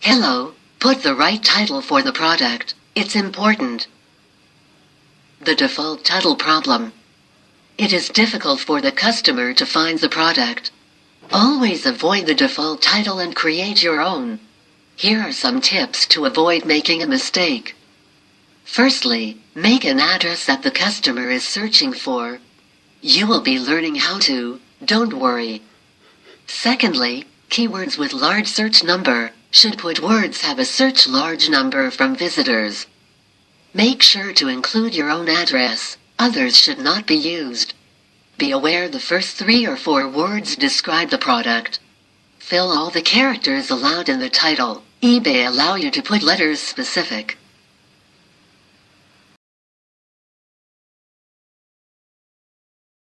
Hello, put the right title for the product. It's important. The default title problem. It is difficult for the customer to find the product. Always avoid the default title and create your own. Here are some tips to avoid making a mistake. Firstly, make an address that the customer is searching for. You will be learning how to, don't worry. Secondly, keywords with large search number should put words have a search large number from visitors. Make sure to include your own address, others should not be used. Be aware the first 3 or 4 words describe the product. Fill all the characters allowed in the title. eBay allow you to put letters specific.